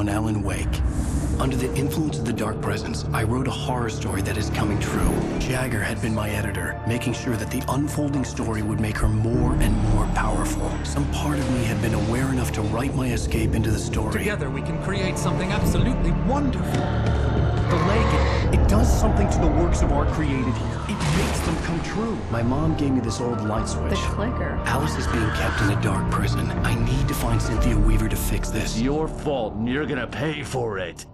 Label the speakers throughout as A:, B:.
A: on Alan Wake. Under the influence of the dark presence, I wrote a horror story that is coming true. Jagger had been my editor, making sure that the unfolding story would make her more and more powerful. Some part of me had been aware enough to write my escape into the story.
B: Together we can create something absolutely wonderful.
A: The lake, it does something to the works of art created here. It makes them come true. My mom gave me this old light switch.
C: The clicker.
A: Alice is being kept in a dark prison. I need to find Cynthia Weaver to fix this.
D: It's your fault, and you're gonna pay for it.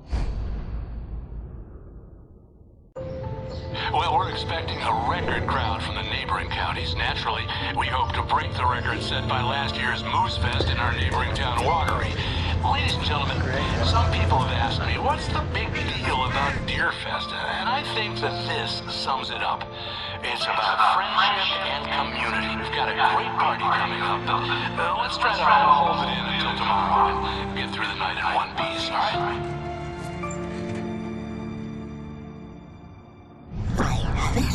E: Well, we're expecting a record crowd from the neighboring counties. Naturally, we hope to break the record set by last year's Moose Fest in our neighboring town, Watery. Ladies and gentlemen, some people have asked me, what's the big deal about Deer Fest? And I think that this sums it up. It's about friendship and community. We've got a great party coming up, but let's try to hold it in until tomorrow and get through the night in one piece, all right?
F: I have it.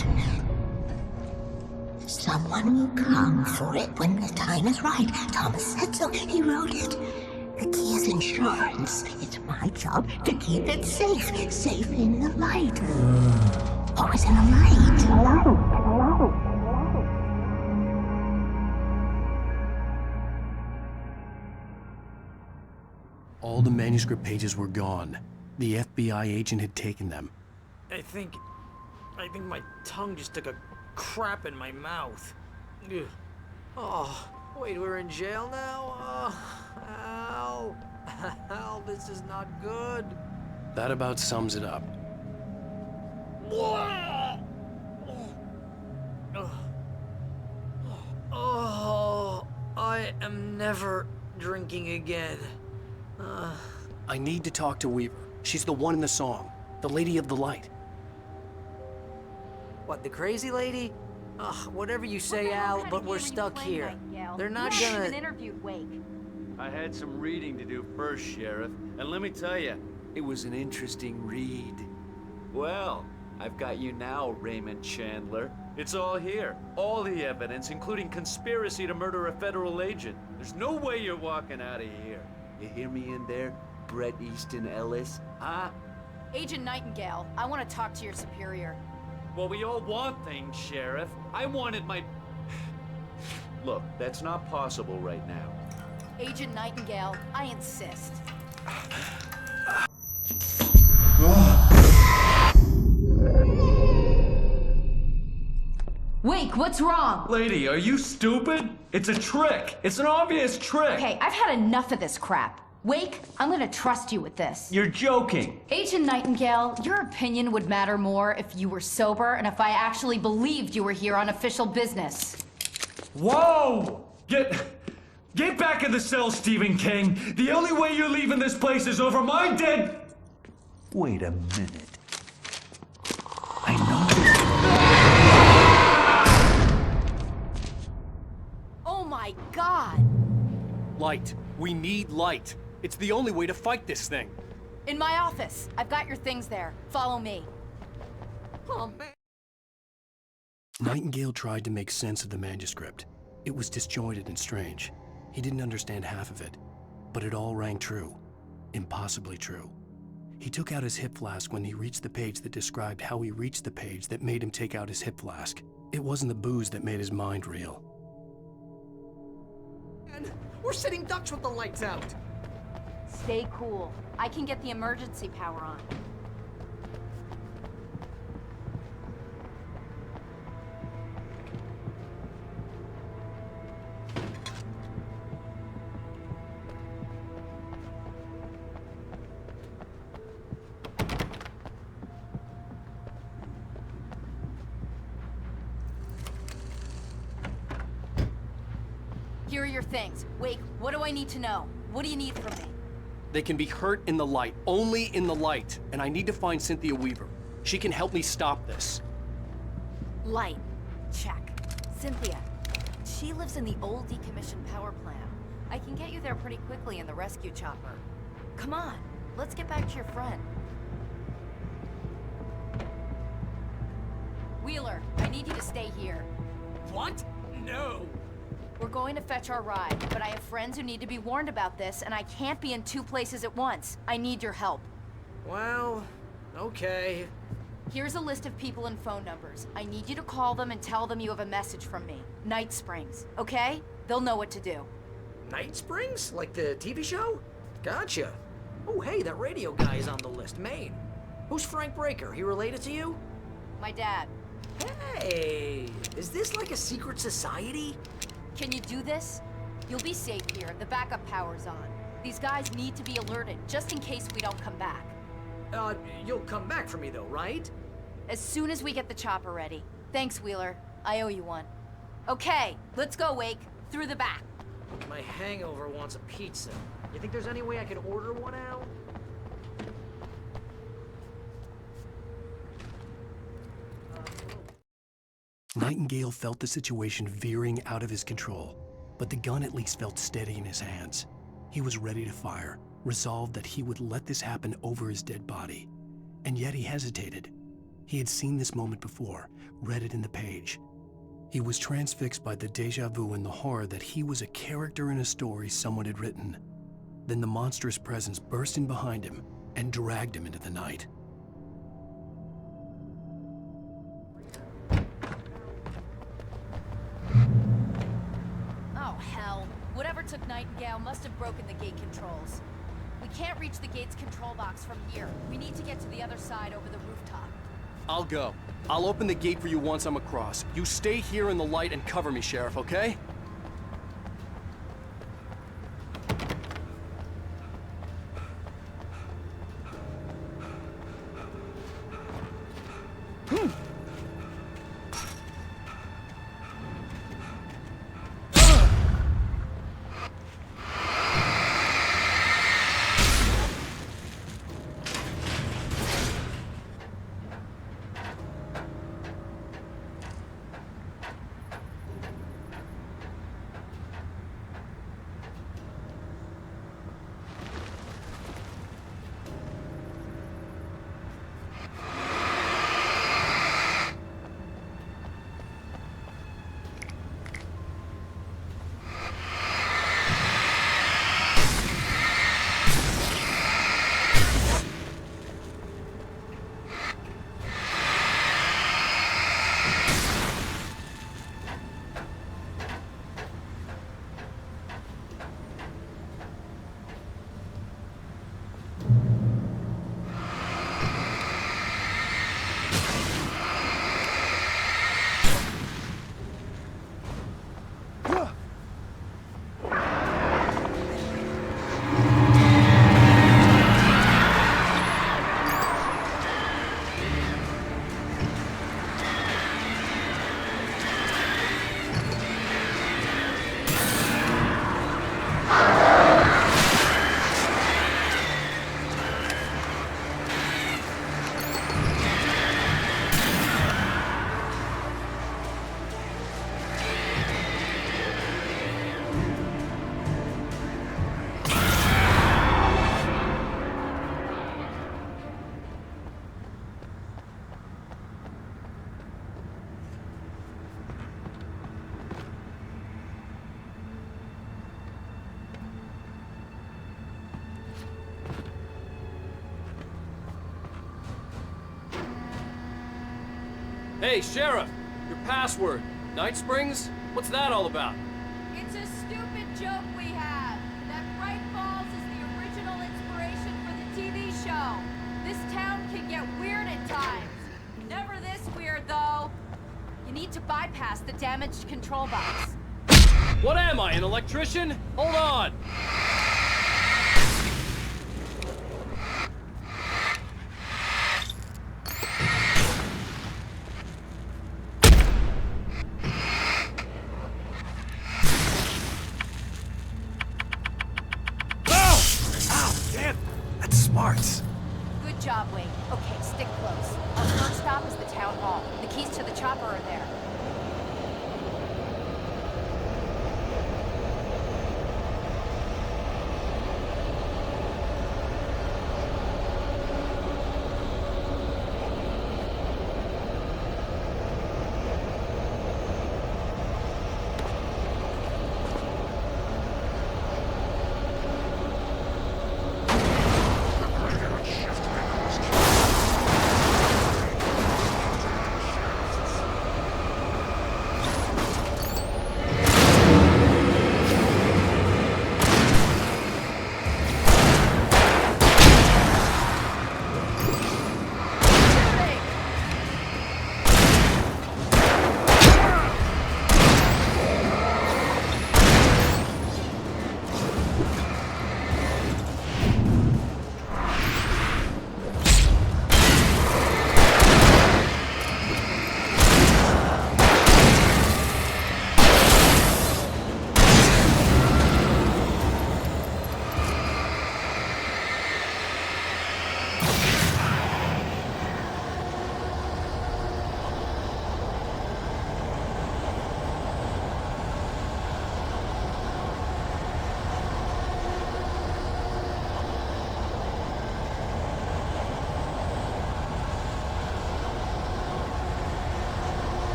F: Someone will come for it when the time is right. Thomas said so. He wrote it. The key is insurance. It's my job to keep it safe. Safe in the light. Always in the light.
A: All the manuscript pages were gone. The FBI agent had taken them.
G: I think my tongue just took a crap in my mouth. Ugh. Oh, wait, we're in jail now? Oh, Al. Al, this is not good.
A: That about sums it up.
G: Oh, I am never drinking again.
A: I need to talk to Weaver. She's the one in the song. The Lady of the Light.
G: What, the crazy lady? Ugh, whatever you say, Al, but we're stuck here. They're not gonna...
C: interviewed Wake.
D: I had some reading to do first, Sheriff, and let me tell you, it was an interesting read. Well, I've got you now, Raymond Chandler. It's all here. All the evidence, including conspiracy to murder a federal agent. There's no way you're walking out of here. You hear me in there, Bret Easton Ellis? Huh?
C: Agent Nightingale, I want to talk to your superior.
D: Well, we all want things, Sheriff. I wanted my... Look, that's not possible right now.
C: Agent Nightingale, I insist. Wake, what's wrong?
D: Lady, are you stupid? It's a trick. It's an obvious trick.
C: Okay, I've had enough of this crap. Wake, I'm gonna trust you with this.
D: You're joking.
C: Agent Nightingale, your opinion would matter more if you were sober and if I actually believed you were here on official business.
D: Whoa! Get back in the cell, Stephen King. The only way you're leaving this place is over my dead... Wait a minute. I know this.
C: Oh my God!
A: Light. We need light. It's the only way to fight this thing.
C: In my office. I've got your things there. Follow me.
G: Oh, man.
A: Nightingale tried to make sense of the manuscript. It was disjointed and strange. He didn't understand half of it, but it all rang true. Impossibly true. He took out his hip flask when he reached the page that described how he reached the page that made him take out his hip flask. It wasn't the booze that made his mind reel.
G: And we're sitting ducks with the lights out.
C: Stay cool. I can get the emergency power on. Here are your things. Wake, what do I need to know? What do you need from me?
A: They can be hurt in the light, only in the light, and I need to find Cynthia Weaver. She can help me stop this.
C: Light. Check. Cynthia. She lives in the old decommissioned power plant. I can get you there pretty quickly in the rescue chopper. Come on, let's get back to your friend. Wheeler, I need you to stay here.
G: What? No.
C: We're going to fetch our ride, but I have friends who need to be warned about this, and I can't be in two places at once. I need your help.
G: Well, okay.
C: Here's a list of people and phone numbers. I need you to call them and tell them you have a message from me. Night Springs, okay? They'll know what to do.
G: Night Springs? Like the TV show? Gotcha. Oh, hey, that radio guy is on the list. Maine. Who's Frank Breaker? He related to you?
C: My dad.
G: Hey, is this like a secret society?
C: Can you do this? You'll be safe here. The backup power's on. These guys need to be alerted, just in case we don't come back.
G: You'll come back for me though, right?
C: As soon as we get the chopper ready. Thanks, Wheeler. I owe you one. Okay, let's go, Wake. Through the back.
G: My hangover wants a pizza. You think there's any way I could order one out?
A: Nightingale felt the situation veering out of his control, but the gun at least felt steady in his hands. He was ready to fire, resolved that he would let this happen over his dead body. And yet he hesitated. He had seen this moment before, read it in the page. He was transfixed by the déjà vu and the horror that he was a character in a story someone had written. Then the monstrous presence burst in behind him and dragged him into the night.
C: Oh, hell. Whatever took Nightingale must have broken the gate controls. We can't reach the gate's control box from here. We need to get to the other side over the rooftop.
H: I'll go. I'll open the gate for you once I'm across. You stay here in the light and cover me, Sheriff, okay? Hey, Sheriff! Your password. Night Springs? What's that all about?
C: It's a stupid joke we have. That Bright Falls is the original inspiration for the TV show. This town can get weird at times. Never this weird, though. You need to bypass the damaged control box.
H: What am I, an electrician? Hold on!
C: Good job, Wade. Okay, stick close. Our first stop is the town hall. The keys to the chopper are there.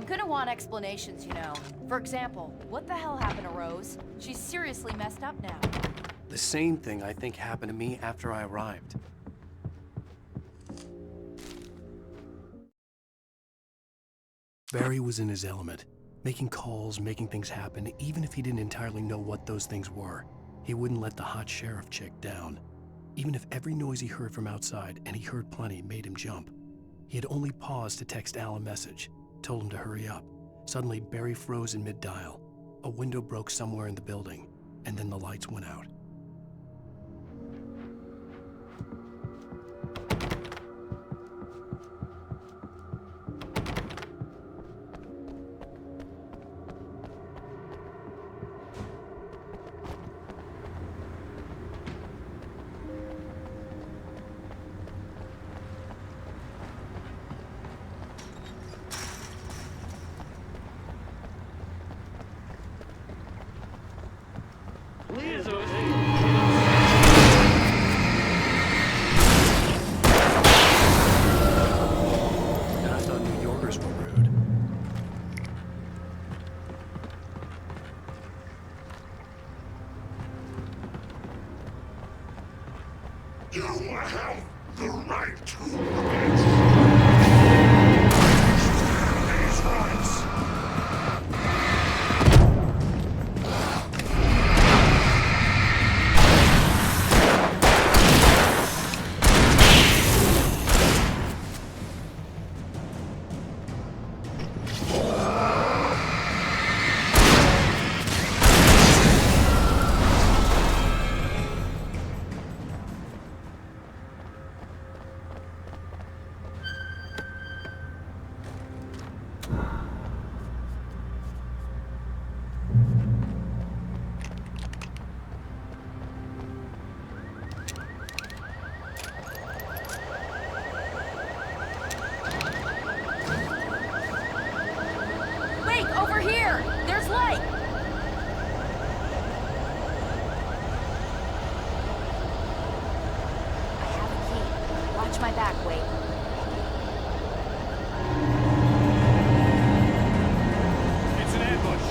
C: I'm gonna want explanations, you know. For example, what the hell happened to Rose? She's seriously messed up now.
A: The same thing I think happened to me after I arrived. Barry was in his element, making calls, making things happen, even if he didn't entirely know what those things were. He wouldn't let the hot sheriff chick down. Even if every noise he heard from outside, and he heard plenty, made him jump. He had only paused to text Al a message, told him to hurry up. Suddenly, Barry froze in mid-dial. A window broke somewhere in the building, and then the lights went out. And I thought New Yorkers were rude.
F: You have the right to these rights.
C: Wait, over here! There's light! I have a key. Watch my back, Wade.
H: It's an ambush.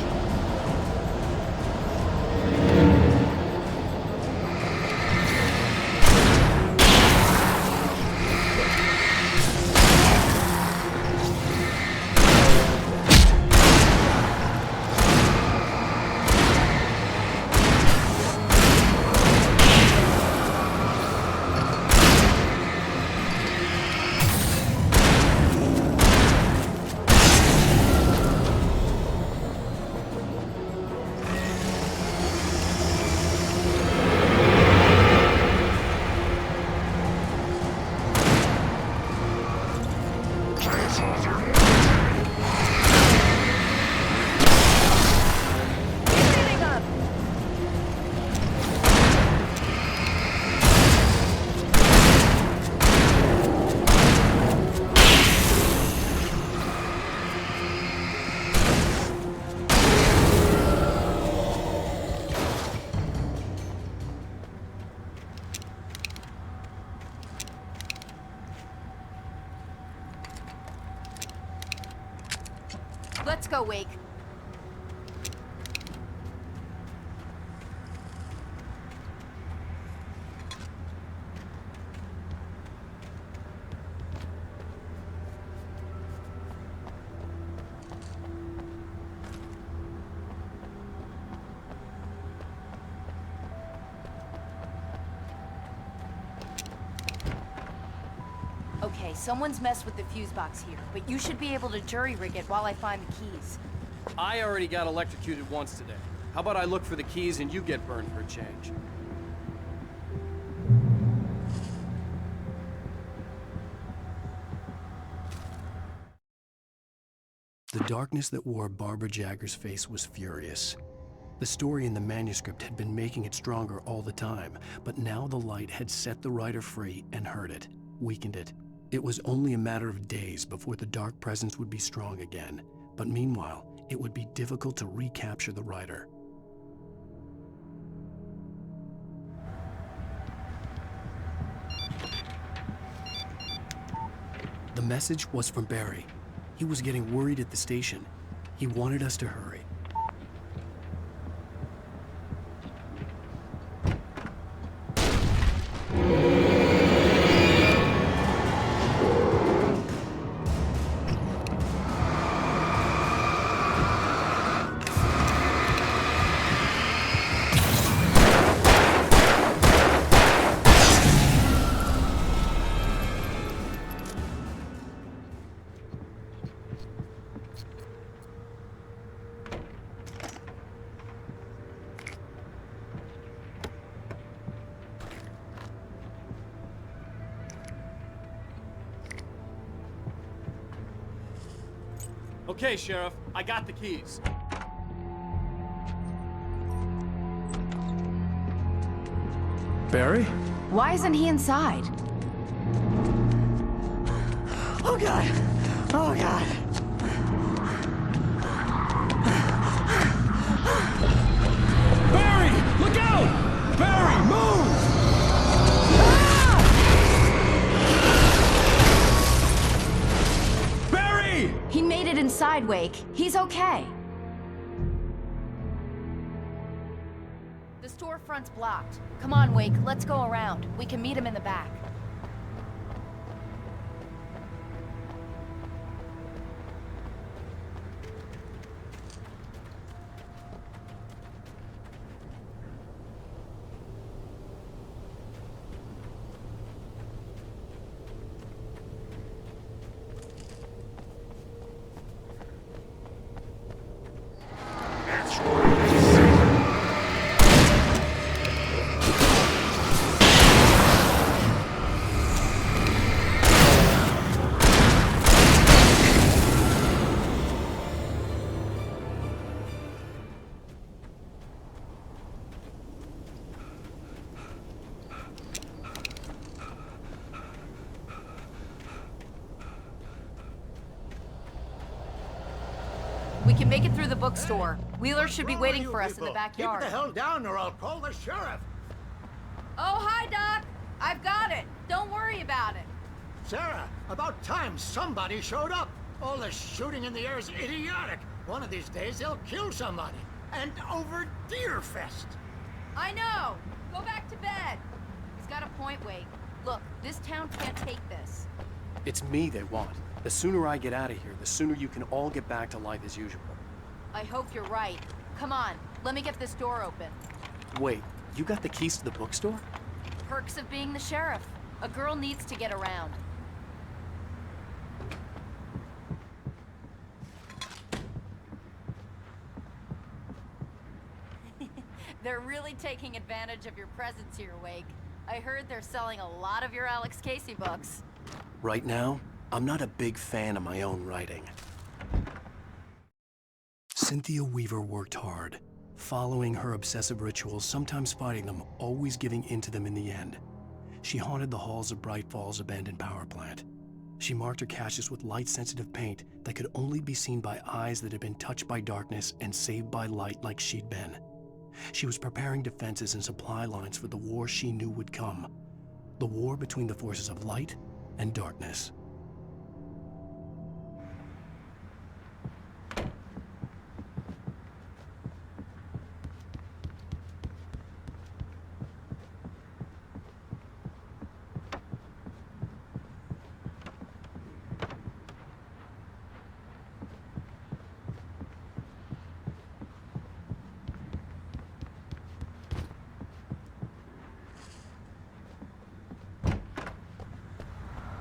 C: Shooting up! Let's go, Wake. Okay, someone's messed with the fuse box here, but you should be able to jury-rig it while I find the keys.
H: I already got electrocuted once today. How about I look for the keys and you get burned for a change?
A: The darkness that wore Barbara Jagger's face was furious. The story in the manuscript had been making it stronger all the time, but now the light had set the writer free and hurt it, weakened it. It was only a matter of days before the dark presence would be strong again, but meanwhile, it would be difficult to recapture the writer. The message was from Barry. He was getting worried at the station. He wanted us to hurry.
H: Okay, Sheriff, I got the keys.
A: Barry?
C: Why isn't he inside?
G: Oh God! Oh God!
H: Barry! Look out! Barry, move! Barry!
C: He made it inside, Wake. He's okay. The storefront's blocked. Come on, Wake. Let's go around. We can meet him in the back. We can make it through the bookstore. Wheeler should be waiting for us in the backyard.
I: Keep the hell down or I'll call the sheriff.
C: Oh, hi, Doc. I've got it. Don't worry about it.
I: Sarah, about time somebody showed up. All this shooting in the air is idiotic. One of these days they'll kill somebody. And over Deerfest.
C: I know. Go back to bed. He's got a point, Wake. Look, this town can't take this.
A: It's me they want. The sooner I get out of here, the sooner you can all get back to life as usual.
C: I hope you're right. Come on, let me get this door open.
A: Wait, you got the keys to the bookstore?
C: Perks of being the sheriff. A girl needs to get around. They're really taking advantage of your presence here, Wake. I heard they're selling a lot of your Alex Casey books.
A: Right now, I'm not a big fan of my own writing. Cynthia Weaver worked hard, following her obsessive rituals, sometimes fighting them, always giving in to them in the end. She haunted the halls of Bright Falls' abandoned power plant. She marked her caches with light-sensitive paint that could only be seen by eyes that had been touched by darkness and saved by light like she'd been. She was preparing defenses and supply lines for the war she knew would come. The war between the forces of light and darkness.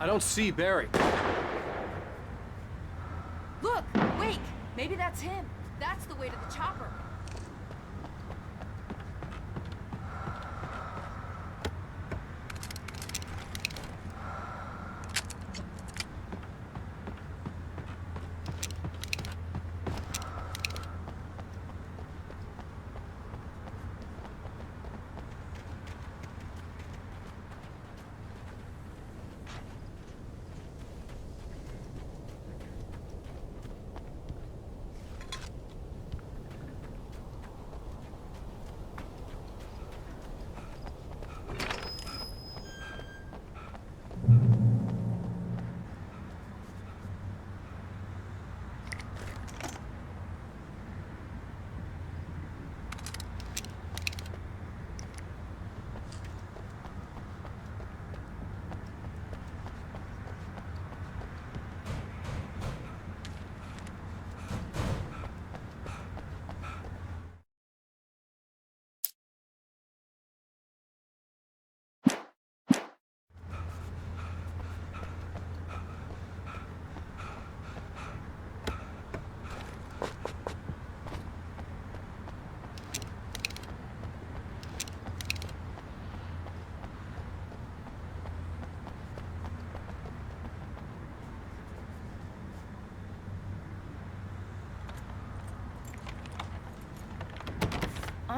H: I don't see Barry.
C: Look, Wake! Maybe that's him. That's the way to the chopper.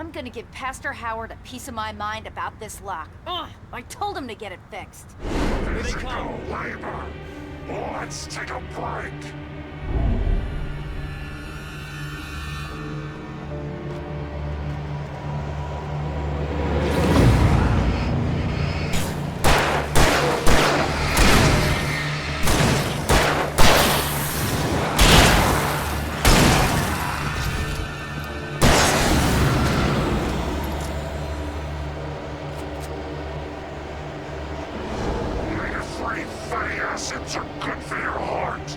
C: I'm gonna give Pastor Howard a piece of my mind about this lock. Ugh, I told him to get it fixed.
G: Here they come.
J: labor. Let's take a break. Fatty acids are good for your heart.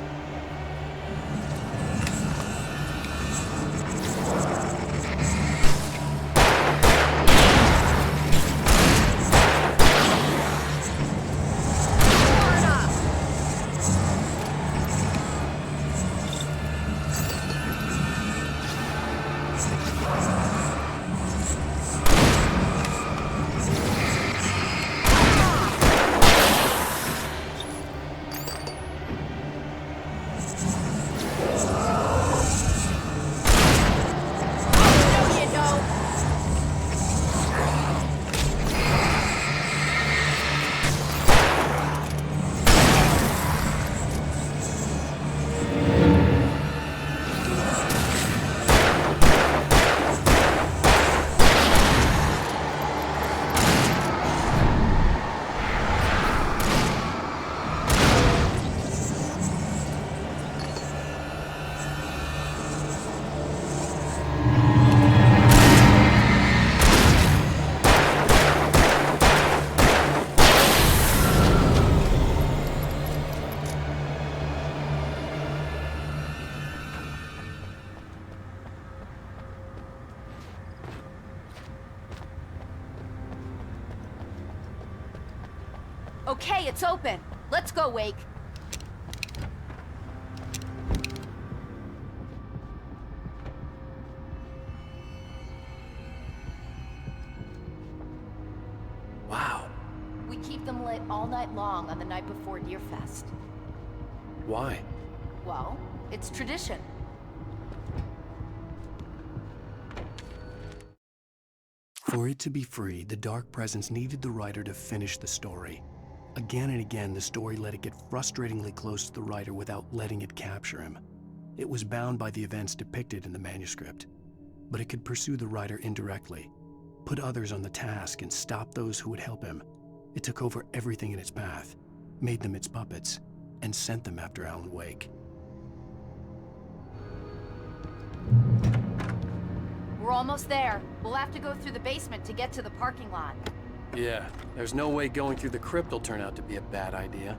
C: Okay, it's open. Let's go, Wake.
A: Wow.
C: We keep them lit all night long on the night before Deerfest.
A: Why?
C: Well, it's tradition.
A: For it to be free, the Dark Presence needed the writer to finish the story. Again and again, the story let it get frustratingly close to the writer without letting it capture him. It was bound by the events depicted in the manuscript, but it could pursue the writer indirectly, put others on the task, and stop those who would help him. It took over everything in its path, made them its puppets, and sent them after Alan Wake.
C: We're almost there. We'll have to go through the basement to get to the parking lot.
A: Yeah, there's no way going through the crypt will turn out to be a bad idea.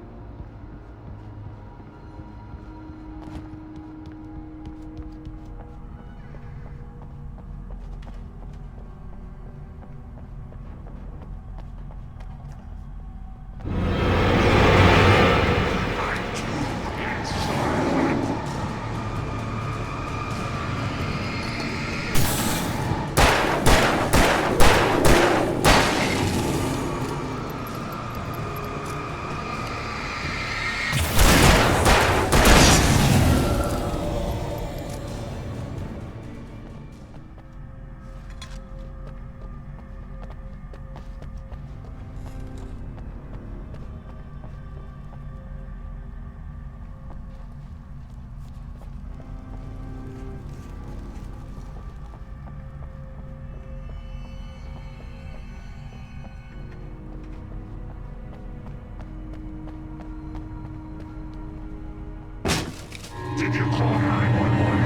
A: Did you call 911?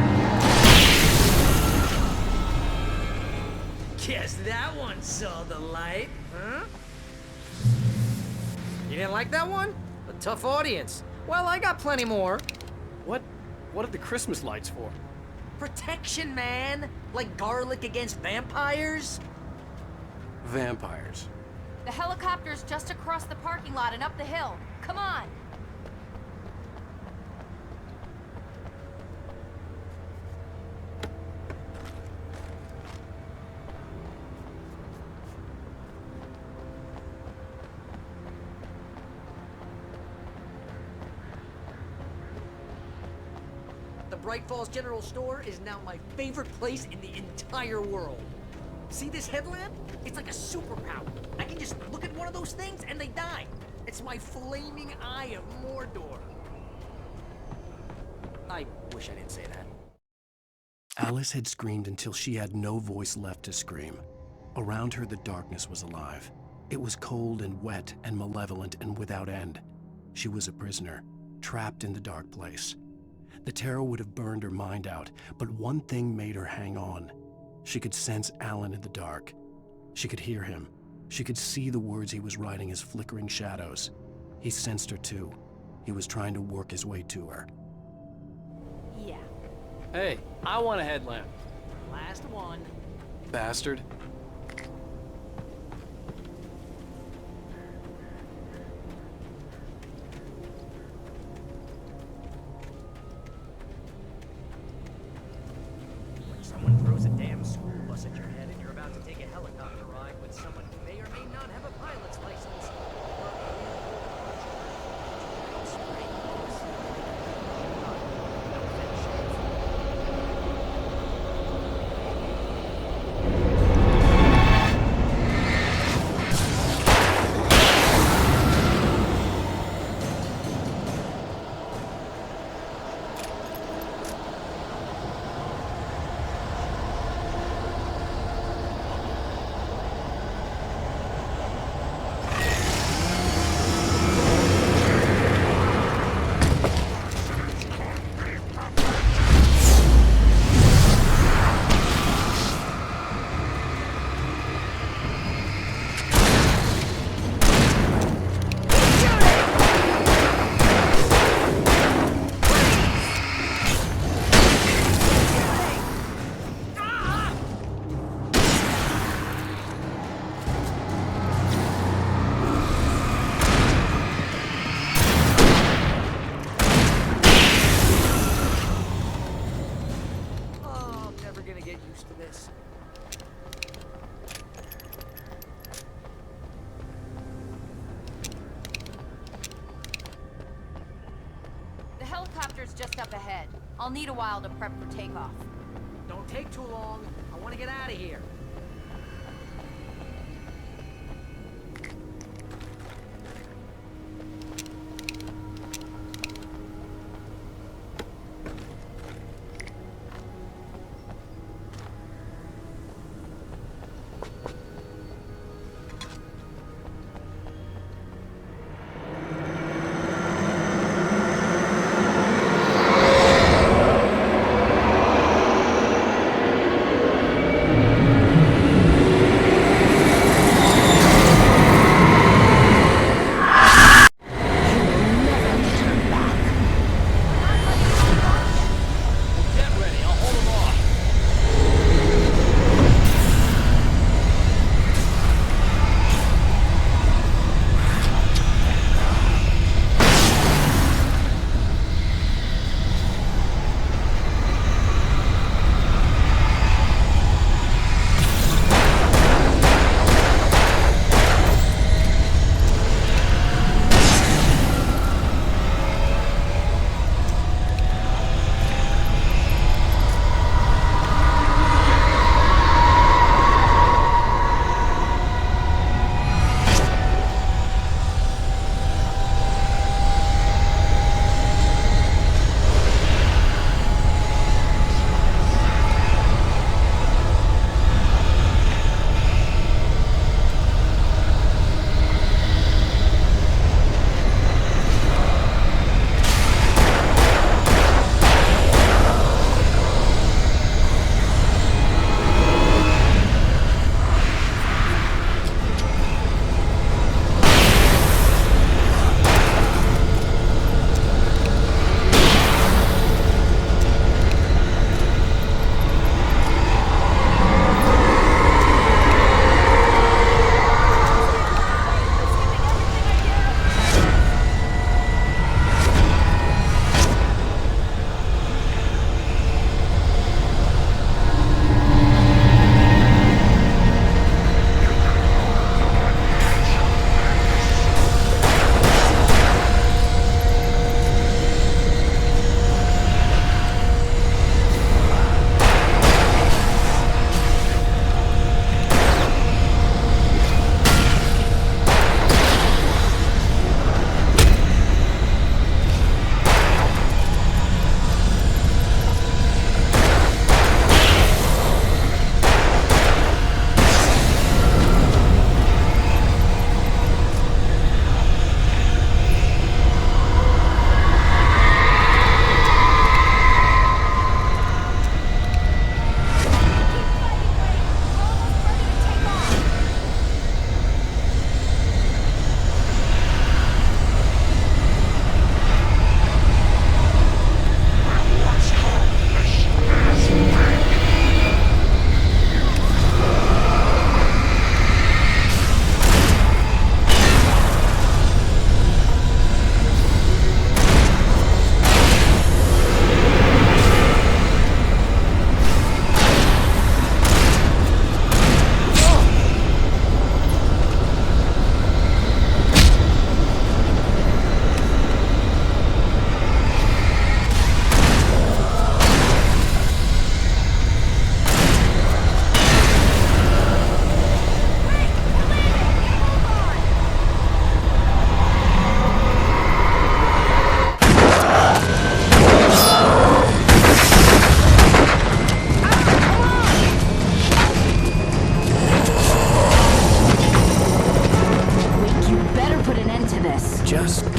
G: Guess that one saw the light, huh? You didn't like that one? A tough audience. Well, I got plenty more.
H: What are the Christmas lights for?
G: Protection, man. Like garlic against vampires.
H: Vampires.
C: The helicopter's just across the parking lot and up the hill. Come on!
G: The Bright Falls General Store is now my favorite place in the entire world. See this headlamp? It's like a superpower. I can just look at one of those things and they die. It's my flaming eye of Mordor. I wish I didn't say that.
A: Alice had screamed until she had no voice left to scream. Around her, the darkness was alive. It was cold and wet and malevolent and without end. She was a prisoner, trapped in the dark place. The terror would have burned her mind out, but one thing made her hang on. She could sense Alan in the dark. She could hear him. She could see the words he was writing as flickering shadows. He sensed her too. He was trying to work his way to her.
C: Yeah.
H: Hey, I want a headlamp.
G: Last one.
H: Bastard.
G: When someone throws a damn school bus at your head and you're about to take a helicopter ride with someone who may or may not have a pilot's license.
C: Helicopter's just up ahead. I'll need a while to prep for takeoff.
G: Don't take too long. I want to get out of here.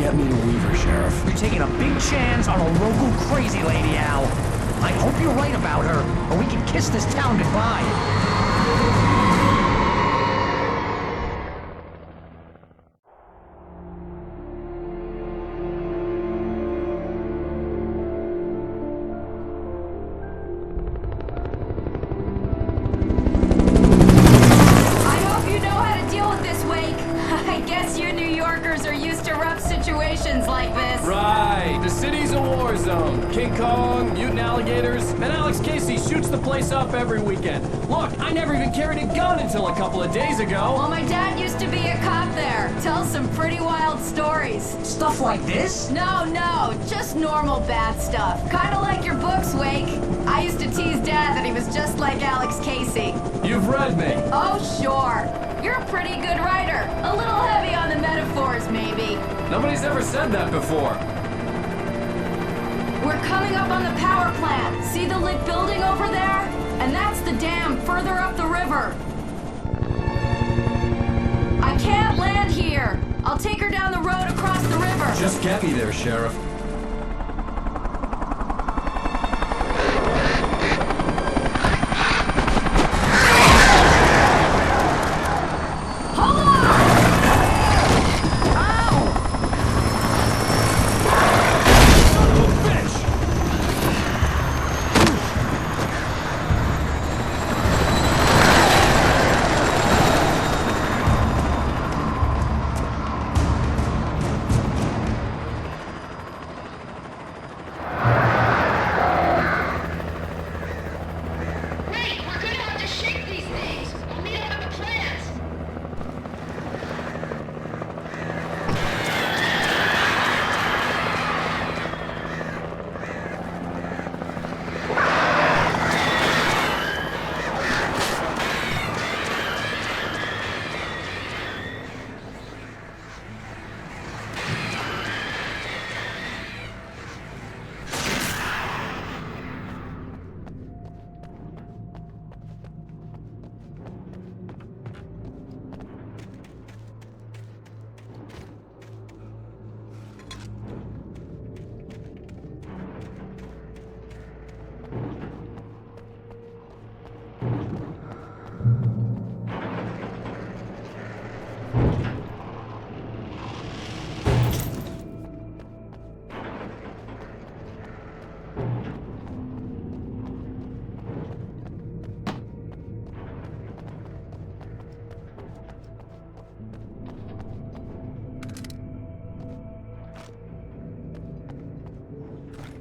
A: Get me to Weaver, Sheriff.
K: You're taking a big chance on a local crazy lady, Al. I hope you're right about her, or we can kiss this town goodbye.
C: Like this.
H: Right, the city's a war zone. King Kong, mutant alligators, and Alex Casey shoots the place up every weekend. Look, I never even carried a gun until a couple of days ago.
C: Well, my dad used to be a cop there. Tells some pretty wild stories.
K: Stuff like this?
C: No, just normal bad stuff. Kinda like your books, Wake. I used to tease Dad that he was just like Alex Casey.
H: You've read me.
C: Oh, sure. You're a pretty good writer. A little heavy on the metaphors, maybe.
H: Nobody's ever said that before.
C: We're coming up on the power plant. See the lit building over there? And that's the dam further up the river. I can't land here. I'll take her down the road across the river.
H: Just get me there, Sheriff.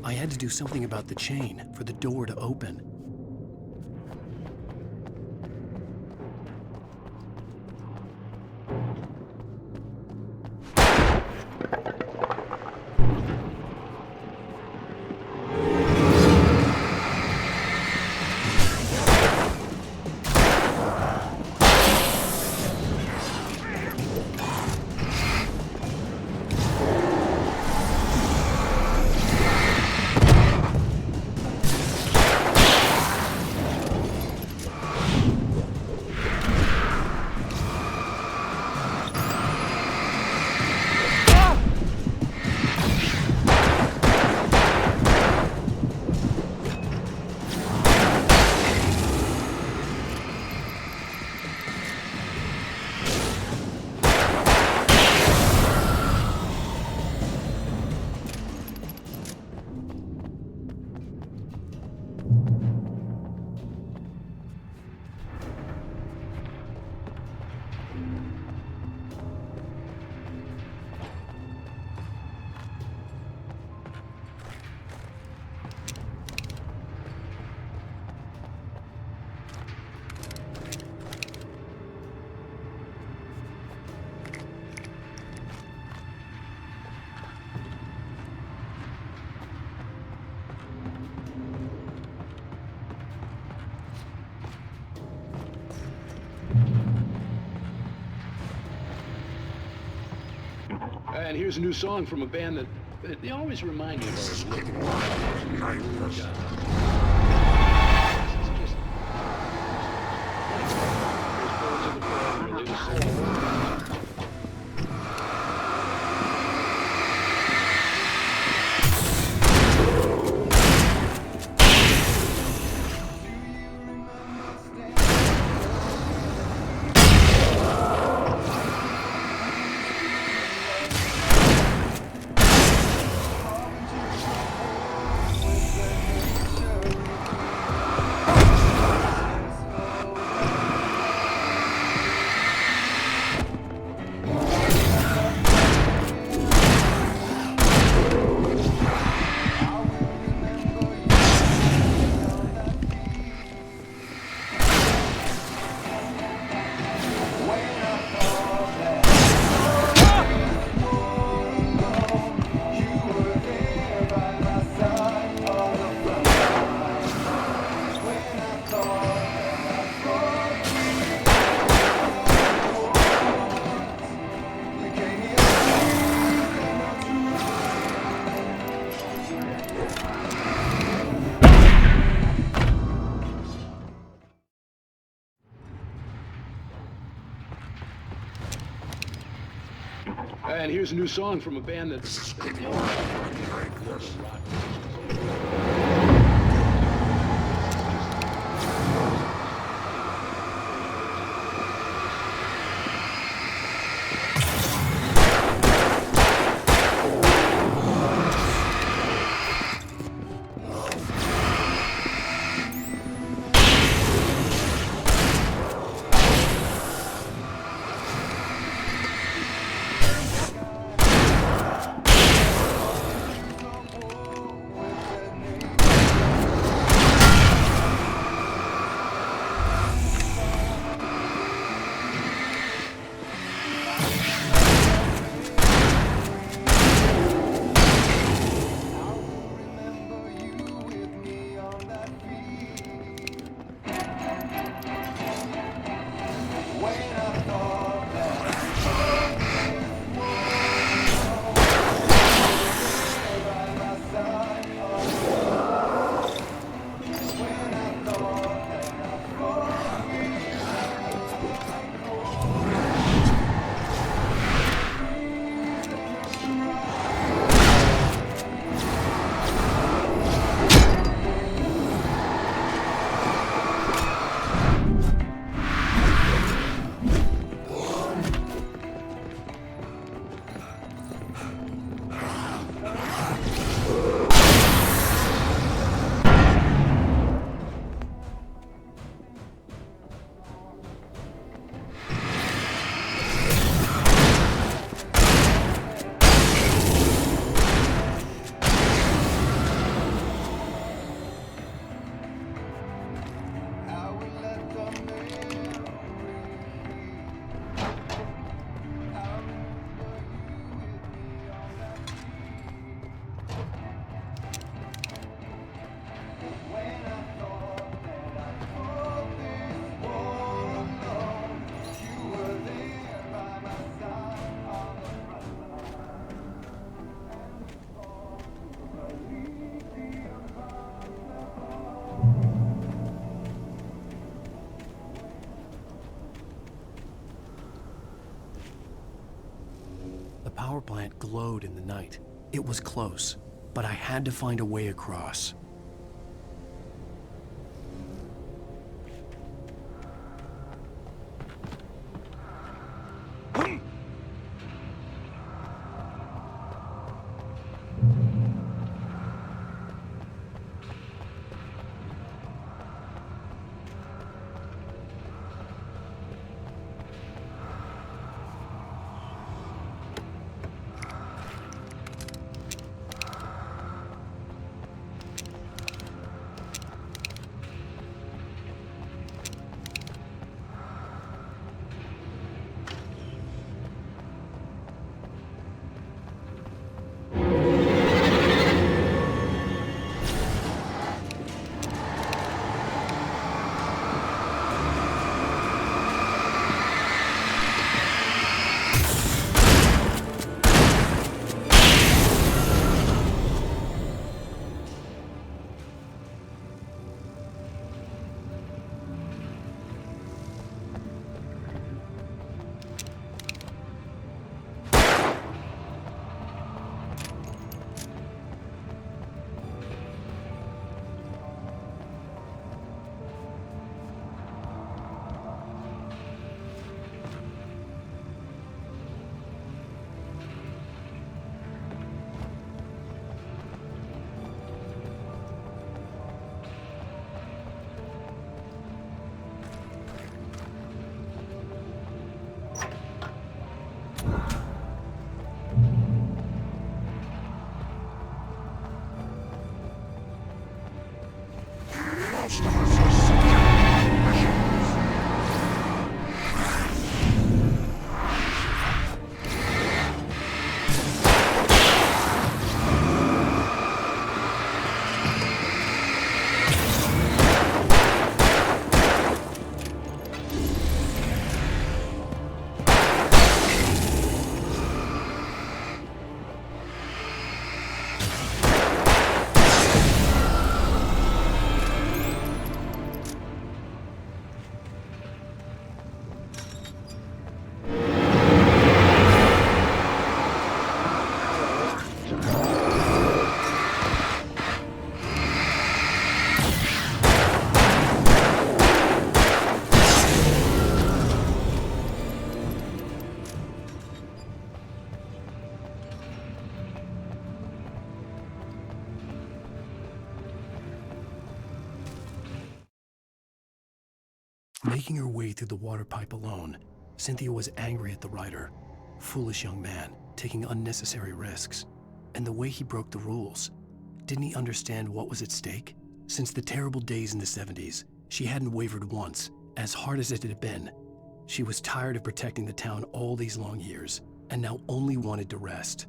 A: I had to do something about the chain for the door to open.
L: And here's a new song from a band that they always remind me of our And here's a new song from a band that...
A: The power plant glowed in the night. It was close, but I had to find a way across. Making her way through the water pipe alone, Cynthia was angry at the writer. Foolish young man, taking unnecessary risks. And the way he broke the rules. Didn't he understand what was at stake? Since the terrible days in the 70s, she hadn't wavered once, as hard as it had been. She was tired of protecting the town all these long years, and now only wanted to rest.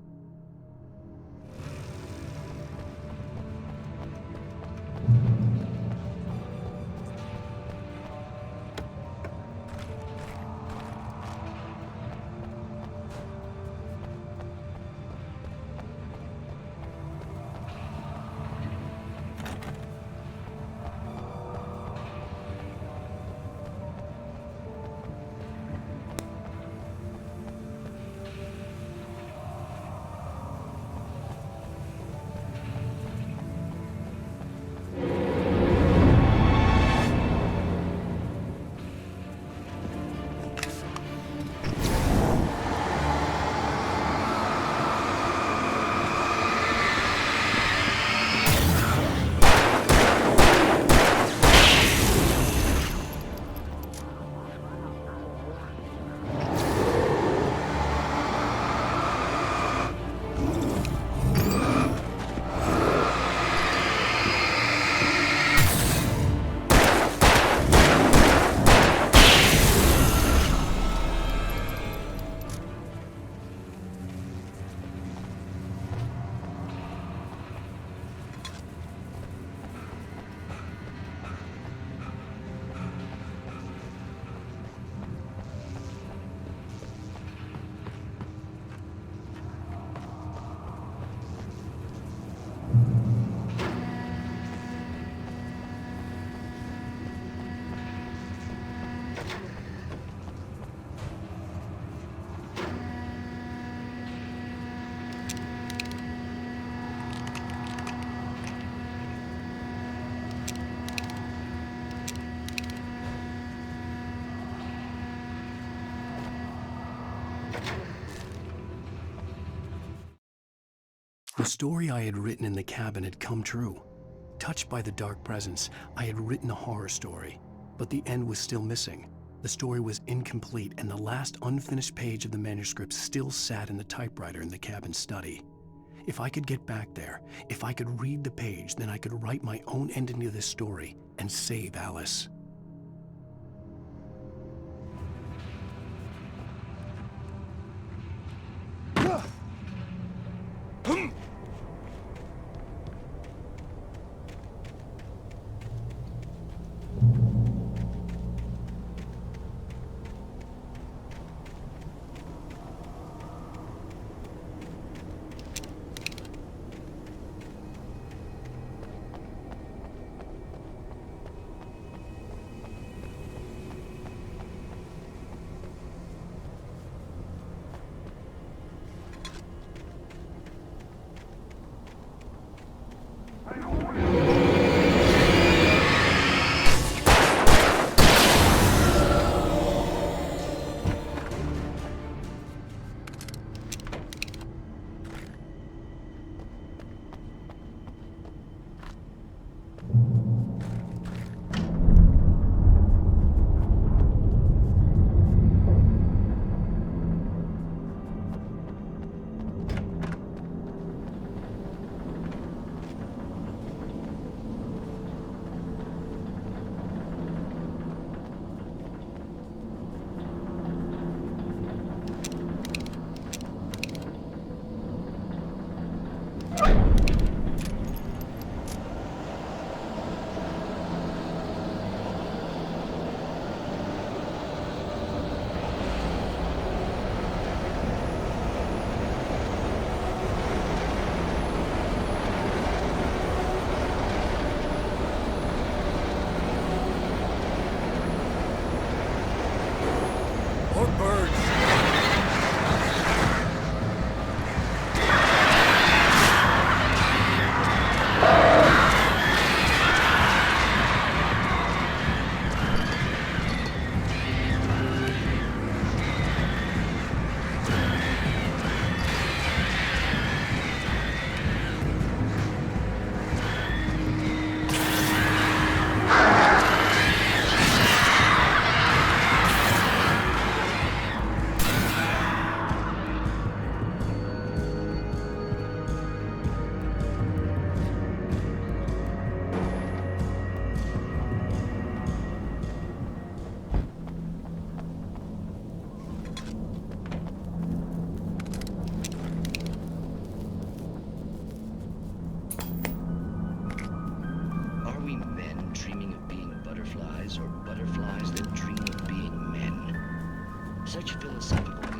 A: The story I had written in the cabin had come true. Touched by the dark presence, I had written a horror story, but the end was still missing. The story was incomplete, and the last unfinished page of the manuscript still sat in the typewriter in the cabin study. If I could get back there, if I could read the page, then I could write my own ending to this story and save Alice.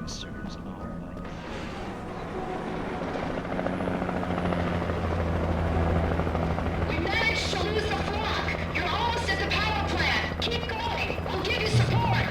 L: serves all life.
M: We managed to lose the flock. You're almost at the power plant. Keep going. We'll give you support.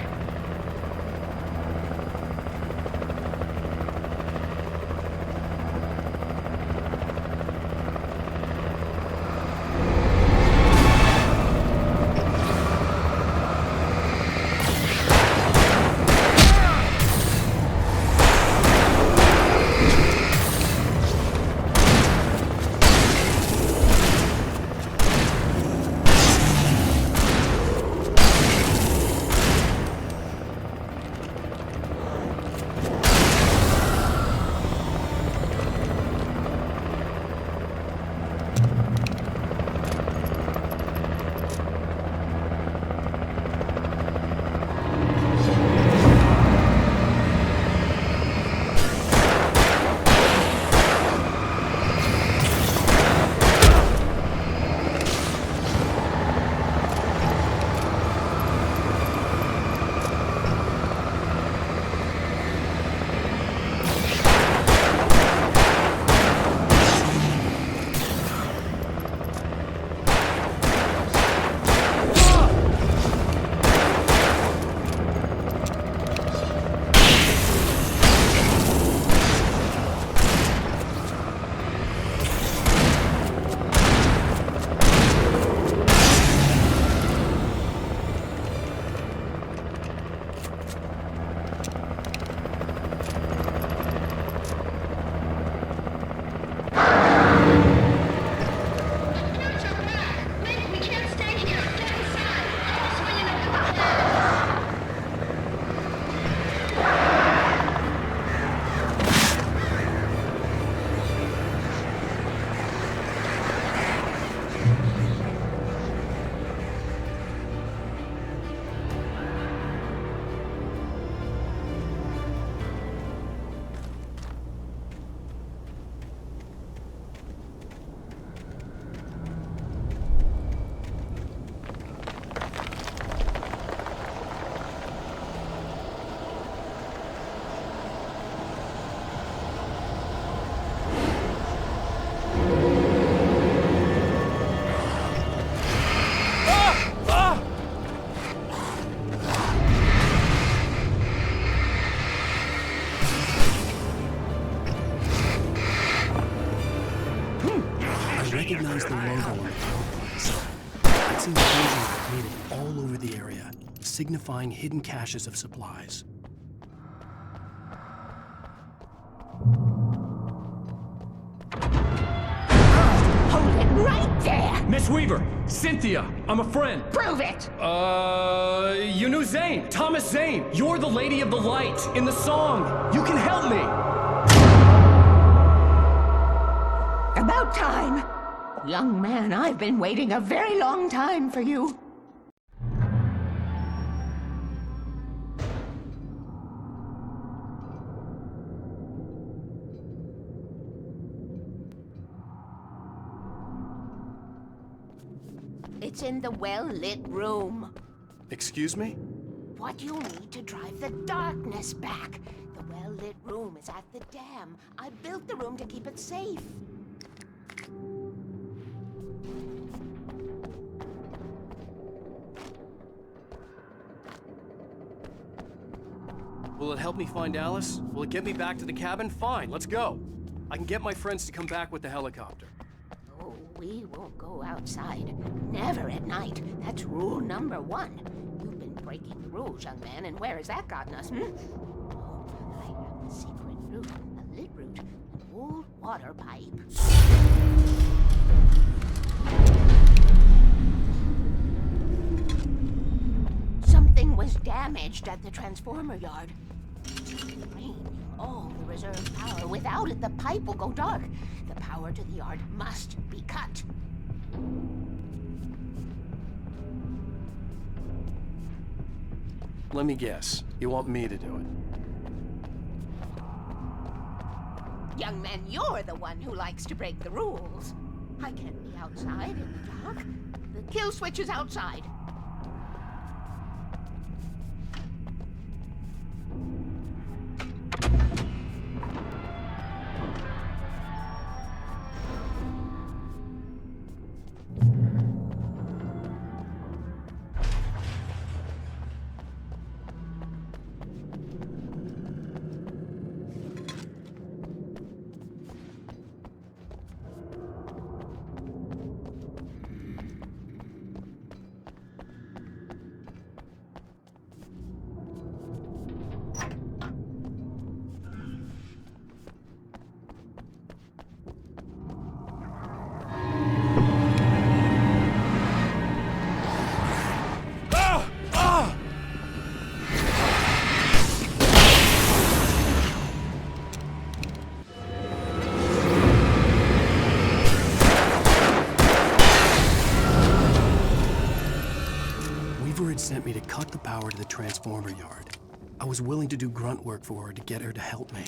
A: Recognize the logo on the power plants. I'd seen versions painted all over the area, signifying hidden caches of supplies.
F: Hold it right there!
H: Miss Weaver, Cynthia, I'm a friend.
F: Prove it!
H: You knew Zane, Thomas Zane. You're the Lady of the Light in the song. You can help me.
F: About time. Young man, I've been waiting a very long time for you. It's in the well-lit room.
A: Excuse me?
F: What you'll need to drive the darkness back. The well-lit room is at the dam. I built the room to keep it safe.
A: Will it help me find Alice? Will it get me back to the cabin? Fine, let's go. I can get my friends to come back with the helicopter.
F: Oh, we won't go outside. Never at night. That's rule number 1. You've been breaking the rules, young man, and where has that gotten us, Oh, I have a secret route, a lit route, an old water pipe. Something was damaged at the transformer yard. Draining all the reserve power. Without it, the pipe will go dark. The power to the yard must be cut.
A: Let me guess. You want me to do it?
F: Young man, you're the one who likes to break the rules. I can't be outside in the dark. The kill switch is outside.
A: me to cut the power to the transformer yard. I was willing to do grunt work for her to get her to help me.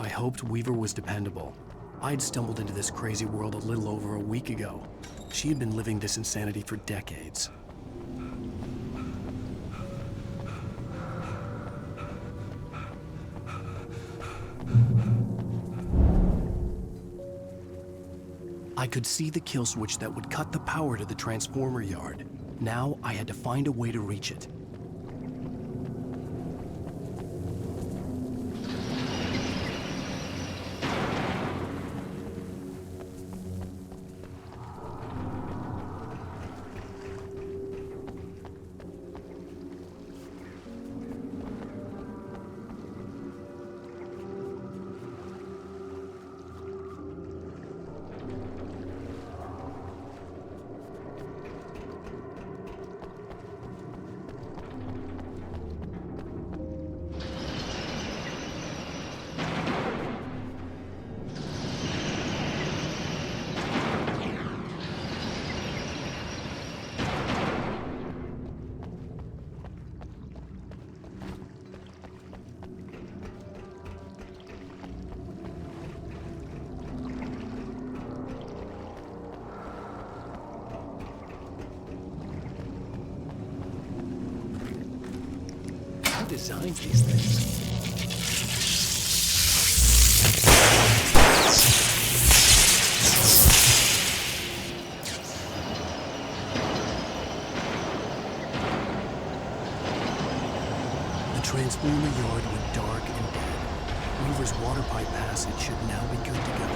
A: I hoped Weaver was dependable. I'd stumbled into this crazy world a little over a week ago. She had been living this insanity for decades. I could see the kill switch that would cut the power to the transformer yard. Now I had to find a way to reach it. Designed these things. The transformer yard went dark and dead. Weaver's water pipe passage should now be good to go.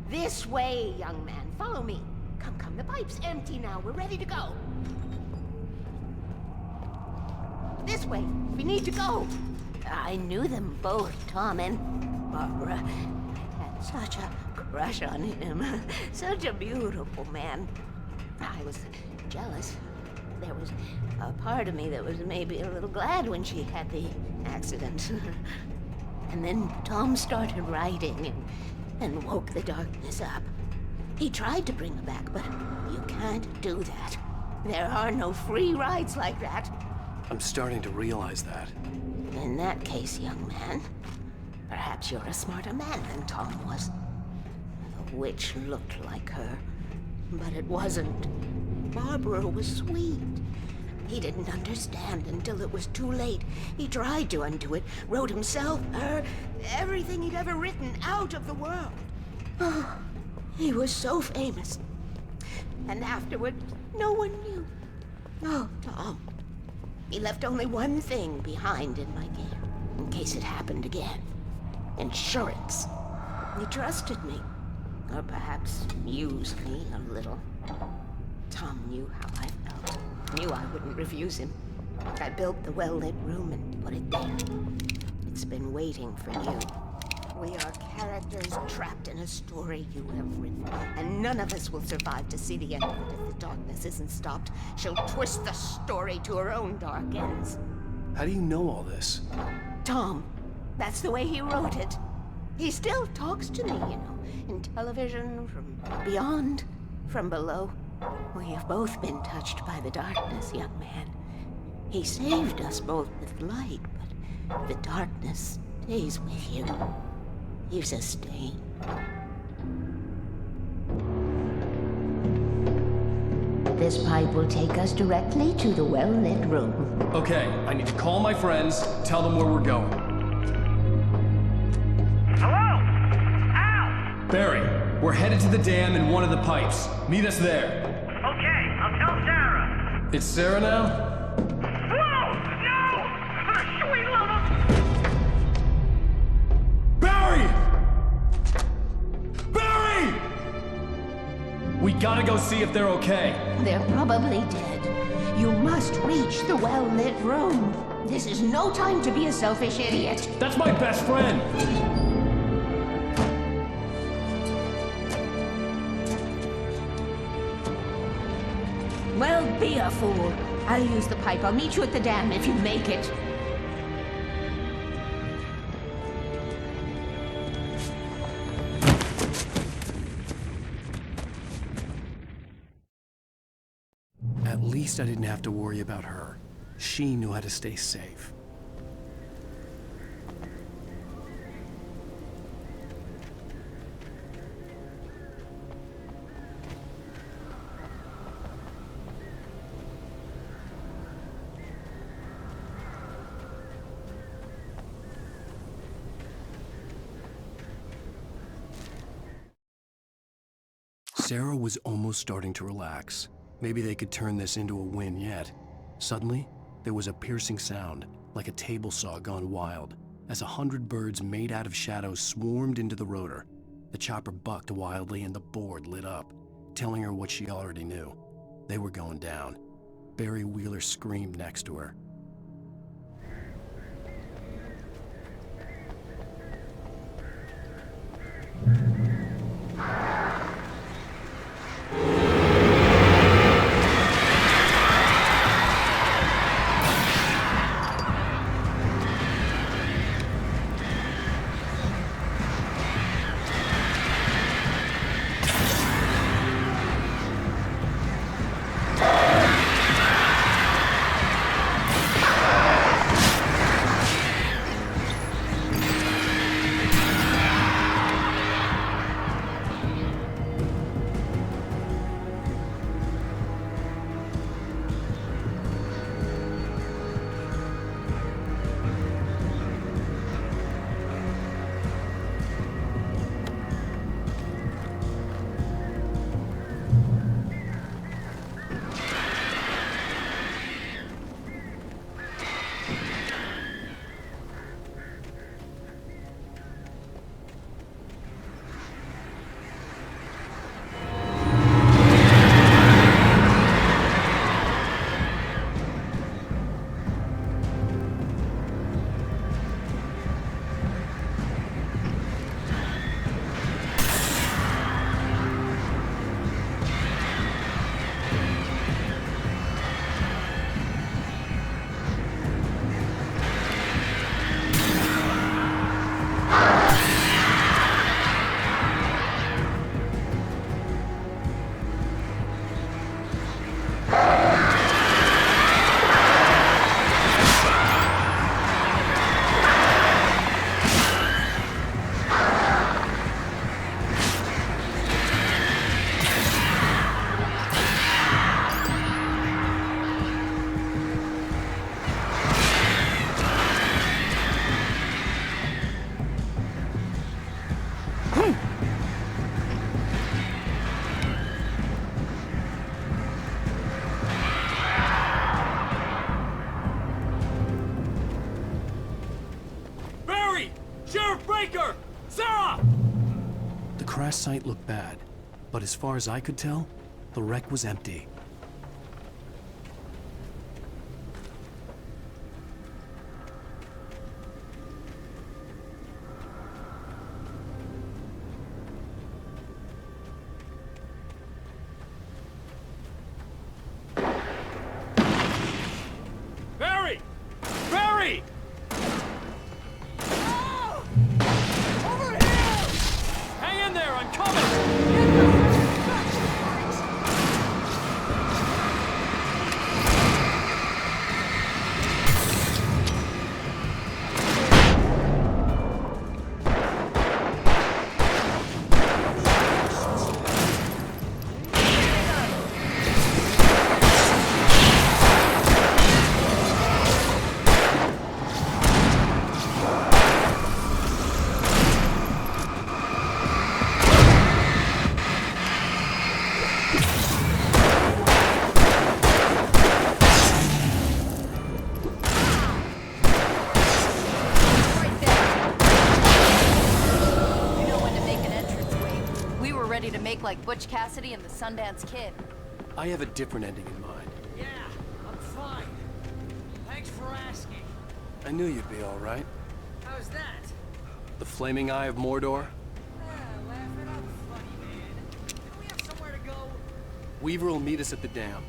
F: This way, young man. Follow me. Come, come. The pipe's empty now. We're ready to go. This way. We need to go. I knew them both, Tom and Barbara. I had such a crush on him. Such a beautiful man. I was jealous. There was a part of me that was maybe a little glad when she had the accident. And then Tom started writing and woke the darkness up. He tried to bring her back, but you can't do that. There are no free rides like that.
A: I'm starting to realize that.
F: In that case, young man, perhaps you're a smarter man than Tom was. The witch looked like her, but it wasn't. Barbara was sweet. He didn't understand until it was too late. He tried to undo it, wrote himself, her, everything he'd ever written out of the world. Oh, he was so famous. And afterward, no one knew. Oh, Tom. He left only one thing behind in my care, in case it happened again. Insurance. He trusted me. Or perhaps used me a little. Tom knew how I felt. Knew I wouldn't refuse him. I built the well-lit room and put it there. It's been waiting for you. We are characters trapped in a story you have written, and none of us will survive to see the end of it if the darkness isn't stopped. She'll twist the story to her own dark ends.
A: How do you know all this?
F: Tom, that's the way he wrote it. He still talks to me, in television, from beyond, from below. We have both been touched by the darkness, young man. He saved us both with light, but the darkness stays with you. Leaves a stain. This pipe will take us directly to the well-lit room.
H: Okay, I need to call my friends, tell them where we're going.
N: Hello? Al!
H: Barry, we're headed to the dam in one of the pipes. Meet us there.
N: Okay, I'll tell Sarah.
H: It's Sarah now?
N: Whoa! No! For the sweet love of...
H: Barry! Barry! We gotta go see if they're okay.
F: They're probably dead. You must reach the well-lit room. This is no time to be a selfish idiot.
H: That's my best friend!
F: Well, be a fool. I'll use the pipe. I'll meet you at the dam if you make it.
A: At least I didn't have to worry about her. She knew how to stay safe. Sarah was almost starting to relax. Maybe they could turn this into a win yet. Suddenly, there was a piercing sound, like a table saw gone wild, as 100 birds made out of shadows swarmed into the rotor. The chopper bucked wildly and the board lit up, telling her what she already knew. They were going down. Barry Wheeler screamed next to her.
D: Sheriff Breaker! Sarah!
A: The crash site looked bad, but as far as I could tell, the wreck was empty.
D: Barry! Barry! Hang in there, I'm coming!
C: Like Butch Cassidy and the Sundance Kid.
A: I have a different ending in mind.
G: Yeah, I'm fine. Thanks for asking.
A: I knew you'd be all right.
G: How's that?
A: The flaming eye of Mordor?
G: Laugh it up, funny man. Don't we have somewhere to go?
A: Weaver will meet us at the dam.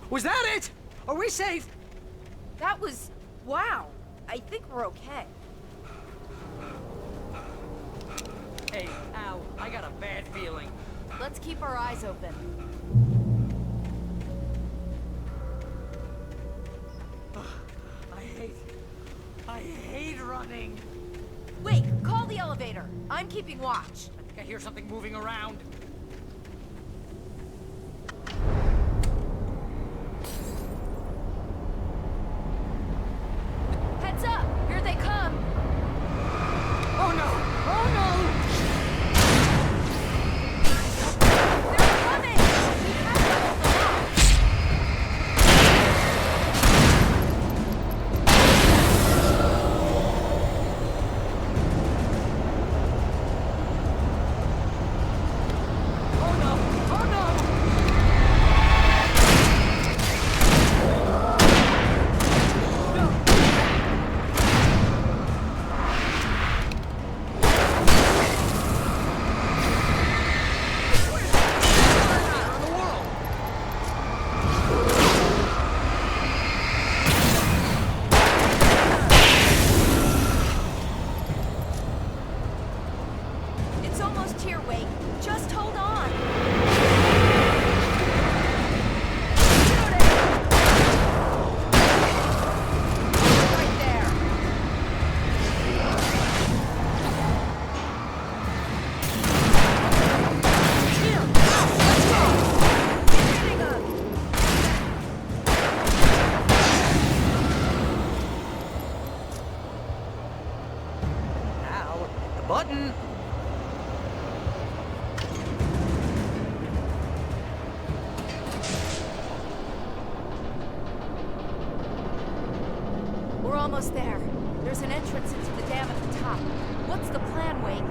G: Was that it? Are we safe?
C: That was... wow. I think we're okay.
G: Hey, Al, I got a bad feeling.
C: Let's keep our eyes open.
G: I hate running.
C: Wait, call the elevator. I'm keeping watch.
G: I think I hear something moving around.
C: Heads up! Here they come!
G: Oh no! Oh no!
C: They're coming! We have to hold them off.
G: Oh no! Oh no!
C: It's almost here, Wake. Just hold on. Right there. Here, let's go. Keep hitting them.
G: Al, the button.
C: We're almost there. There's an entrance into the dam at the top. What's the plan, Wake?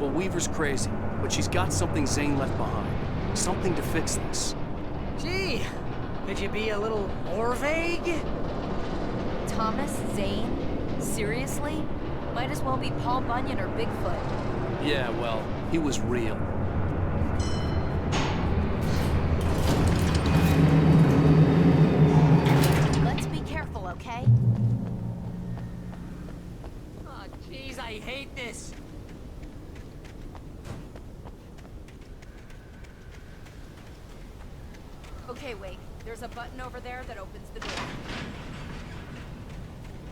A: Well, Weaver's crazy, but she's got something Zane left behind. Something to fix this.
G: Gee, could you be a little more vague?
C: Thomas Zane? Seriously? Might as well be Paul Bunyan or Bigfoot.
A: Yeah, well, he was real.
C: Let's be careful, okay?
G: Oh, jeez, I hate this.
C: Okay, Wake. There's a button over there that opens the door.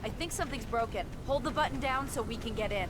C: I think something's broken. Hold the button down so we can get in.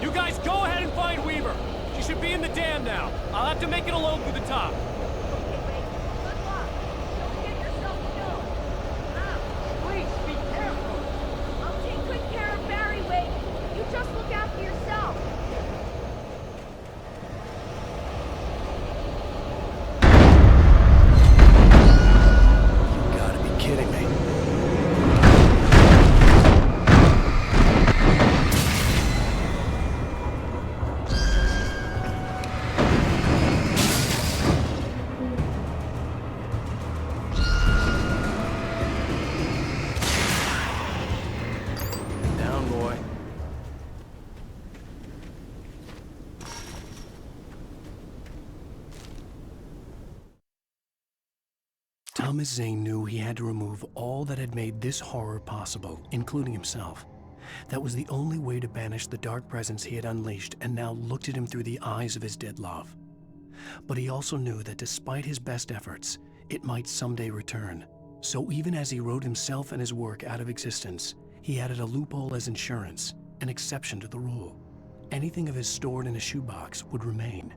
H: You guys go ahead and find Weaver. She should be in the dam now. I'll have to make it alone through the top.
C: Please, be careful. I'll take good care of Barry, Wake. You just look after yourself.
A: You gotta be kidding me. Down, boy. Thomas Zane knew he had to remove all that had made this horror possible, including himself. That was the only way to banish the dark presence he had unleashed and now looked at him through the eyes of his dead love. But he also knew that despite his best efforts, it might someday return. So even as he wrote himself and his work out of existence, he added a loophole as insurance, an exception to the rule. Anything of his stored in a shoebox would remain.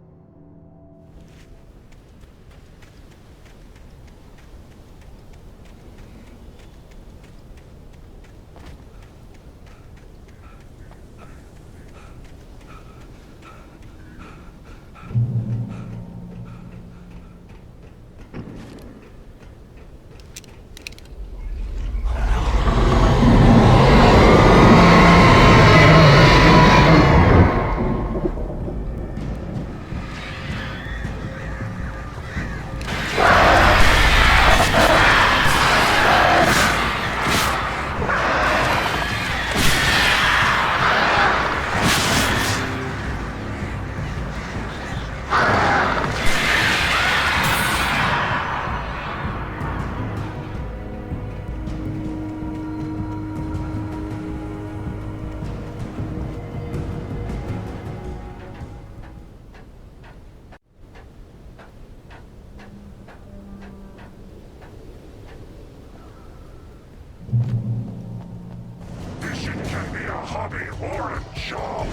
J: Fishing can be a hobby or a job.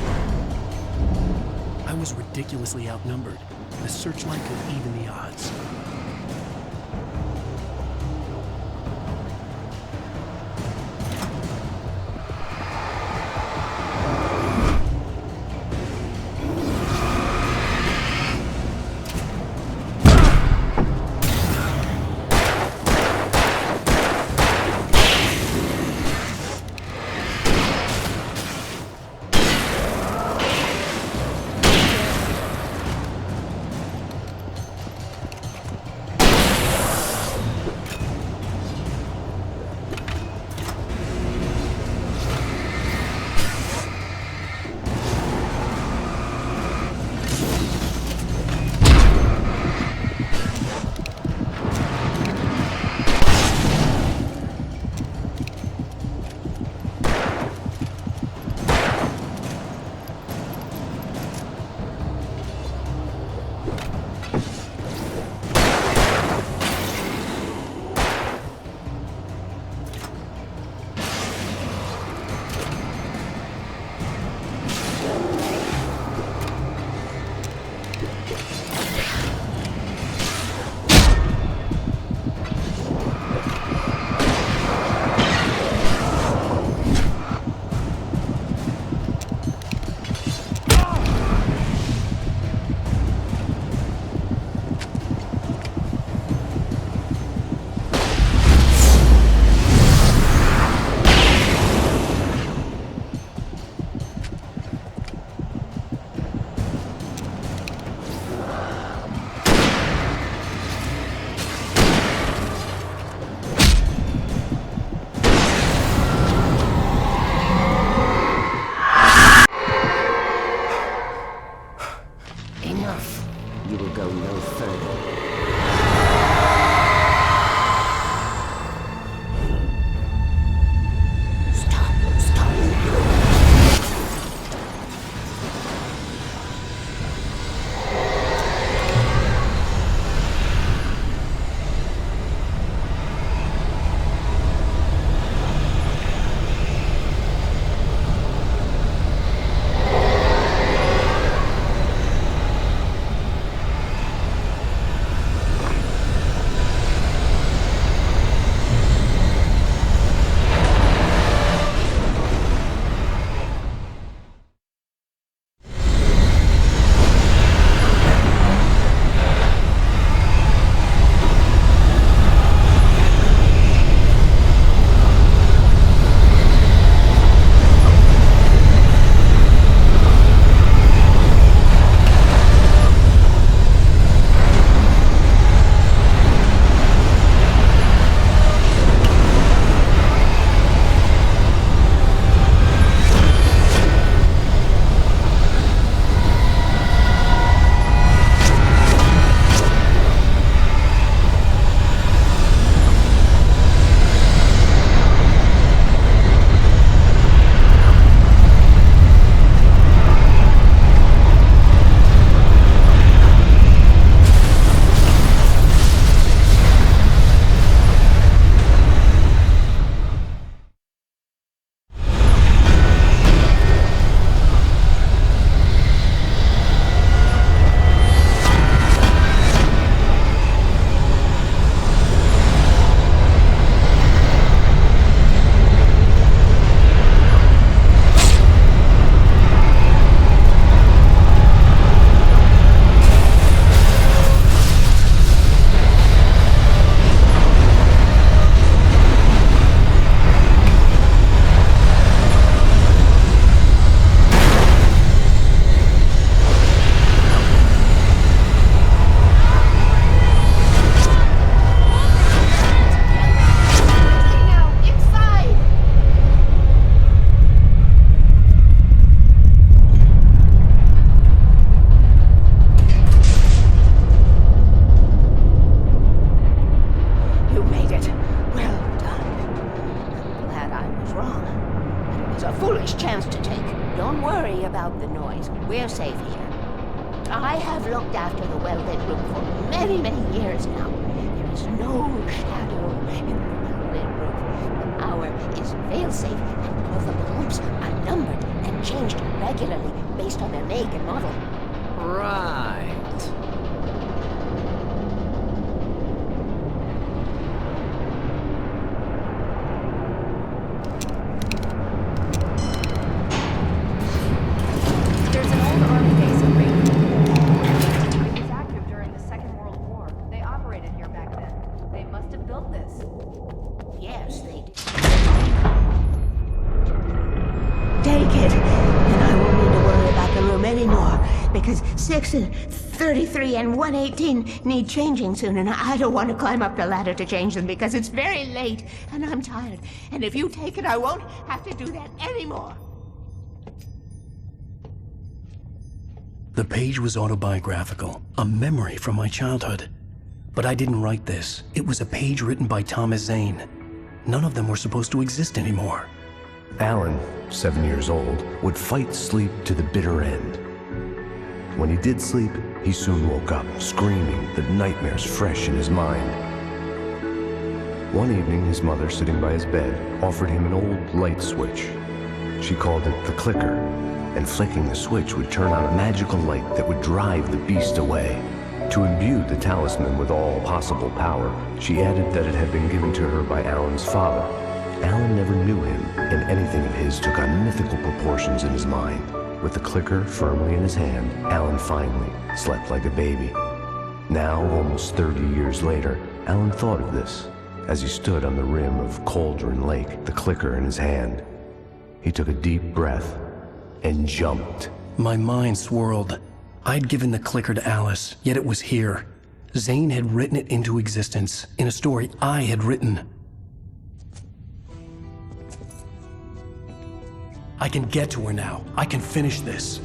A: I was ridiculously outnumbered. The searchlight could even the odds.
F: enough. You will go no further. We're safe here. I have looked after the well-lit room for many, many years now. There is no shadow in the well-lit room. The hour is fail-safe, and all the bulbs are numbered and changed regularly based on their make and model.
G: Right.
F: Because 6 and 33 and 118 need changing soon, and I don't want to climb up the ladder to change them because it's very late and I'm tired. And if you take it, I won't have to do that anymore.
A: The page was autobiographical, a memory from my childhood. But I didn't write this. It was a page written by Thomas Zane. None of them were supposed to exist anymore.
O: Alan, 7 years old, would fight sleep to the bitter end. When he did sleep, he soon woke up, screaming, the nightmares fresh in his mind. One evening, his mother, sitting by his bed, offered him an old light switch. She called it the clicker, and flicking the switch would turn on a magical light that would drive the beast away. To imbue the talisman with all possible power, she added that it had been given to her by Alan's father. Alan never knew him, and anything of his took on mythical proportions in his mind. With the clicker firmly in his hand, Alan finally slept like a baby. Now, almost 30 years later, Alan thought of this as he stood on the rim of Cauldron Lake, the clicker in his hand. He took a deep breath and jumped.
A: My mind swirled. I'd given the clicker to Alice, yet it was here. Zane had written it into existence in a story I had written. I can get to her now. I can finish this.